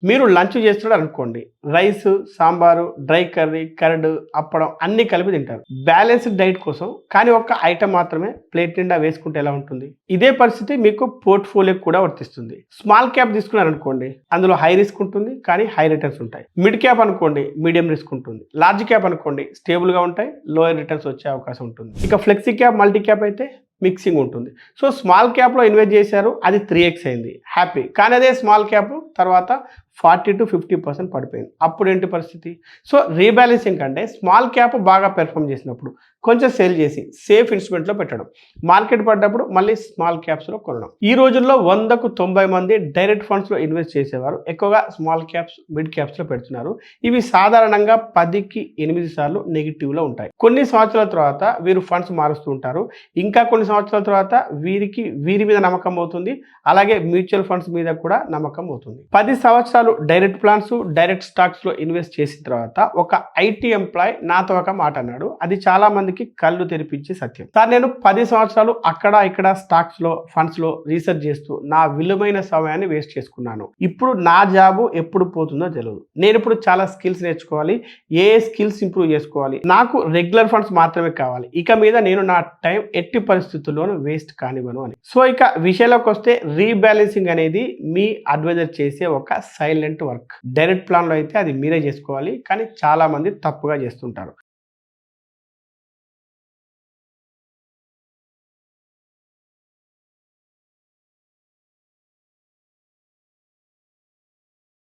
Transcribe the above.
మీరు లంచ్ చేస్తున్నారు అనుకోండి. Rice, sambar, dry curry, curd, appadam అన్నీ కలిపి తింటారు. బ్యాలెన్స్‌డ్ డైట్ కోసం కానీ ఒక్క ఐటెమ్ మాత్రమే ప్లేట్ నిండా వేసుకుంటే ఎలా ఉంటుంది? ఇదే పరిస్థితి మీకు పోర్ట్‌ఫోలియోకి కూడా వర్తిస్తుంది. స్మాల్ క్యాప్ తీసుకున్నారనుకోండి. అందులో హై రిస్క్ ఉంటుంది. కానీ హై రిటర్న్స్ ఉంటాయి. మిడ్ క్యాప్ అనుకోండి మీడియం రిస్క్ ఉంటుంది. లార్జ్ క్యాప్ అనుకోండి స్టేబుల్‌గా ఉంటాయి. లోయర్ రిటర్న్స్ వచ్చే అవకాశం ఉంటుంది. ఇక ఫ్లెక్సీ క్యాప్, మల్టీ క్యాప్ అయితే మిక్సింగ్ ఉంటుంది. సో స్మాల్ క్యాప్‌లో ఇన్వెస్ట్ చేశారు. అది 3x అయింది. హ్యాపీ. కానీ అదే స్మాల్ క్యాప్ తర్వాత 40-50% పడిపోయింది. అప్పుడేంటి పరిస్థితి? సో రీబాలెన్సింగ్ అంటే స్మాల్ క్యాప్ బాగా పెర్ఫార్మ్ చేసినప్పుడు కొంచెం సేల్ చేసి సేఫ్ ఇన్స్ట్రుమెంట్‌లో పెట్టడం. మార్కెట్ పడ్డప్పుడు మళ్ళీ స్మాల్ క్యాప్స్‌లో కొనడం. ఈ రోజుల్లో 100కు 90 మంది డైరెక్ట్ ఫండ్స్‌లో ఇన్వెస్ట్ చేసేవారు ఎక్కువగా స్మాల్ క్యాప్స్, మిడ్ క్యాప్స్‌లో పెడుతున్నారు. ఇవి సాధారణంగా 10కి 8 సార్లు నెగెటివ్‌లో ఉంటాయి. కొన్ని సంవత్సరాల తర్వాత వీరు ఫండ్స్ మారుస్తూ ఉంటారు. ఇంకా కొన్ని సంవత్సరాల తర్వాత వీరి మీద నమ్మకం అవుతుంది. అలాగే మ్యూచువల్ ఫండ్స్ మీద కూడా నమ్మకం అవుతుంది. 10 సంవత్సరాలు డైరెక్ట్ ప్లాన్స్, డైరెక్ట్ స్టాక్స్‌లో ఇన్వెస్ట్ చేసిన తర్వాత ఒక ఐటీ ఎంప్లాయ్ నాతో ఒక మాట అన్నాడు. అది చాలా మందికి కళ్ళు తెరిపించే సత్యం. సార్ నేను 10 సంవత్సరాలు అక్కడ ఇక్కడ స్టాక్స్‌లో, ఫండ్స్‌లో రీసెర్చ్ చేస్తూ నా విలువైన సమయాన్ని వేస్ట్ చేసుకున్నాను. ఇప్పుడు నా జాబు ఎప్పుడు పోతుందో తెలియదు. నేను ఇప్పుడు చాలా స్కిల్స్ నేర్చుకోవాలి. ఏ స్కిల్స్ ఇంప్రూవ్ చేసుకోవాలి. నాకు రెగ్యులర్ ఫండ్స్ మాత్రమే కావాలి. ఇక మీద నేను నా టైం ఎట్టి పరిస్థితుల్లోనూ వేస్ట్ కానివ్వను అని. సో ఇక విషయంలోకి వస్తే రీబ్యాలెన్సింగ్ అనేది మీ అడ్వైజర్ చేసే ఒక సైలెంట్ వర్క్. డైరెక్ట్ ప్లాన్‌లో అయితే అది మీరే చేసుకోవాలి. కానీ చాలా మంది తప్పుగా చేస్తుంటారు.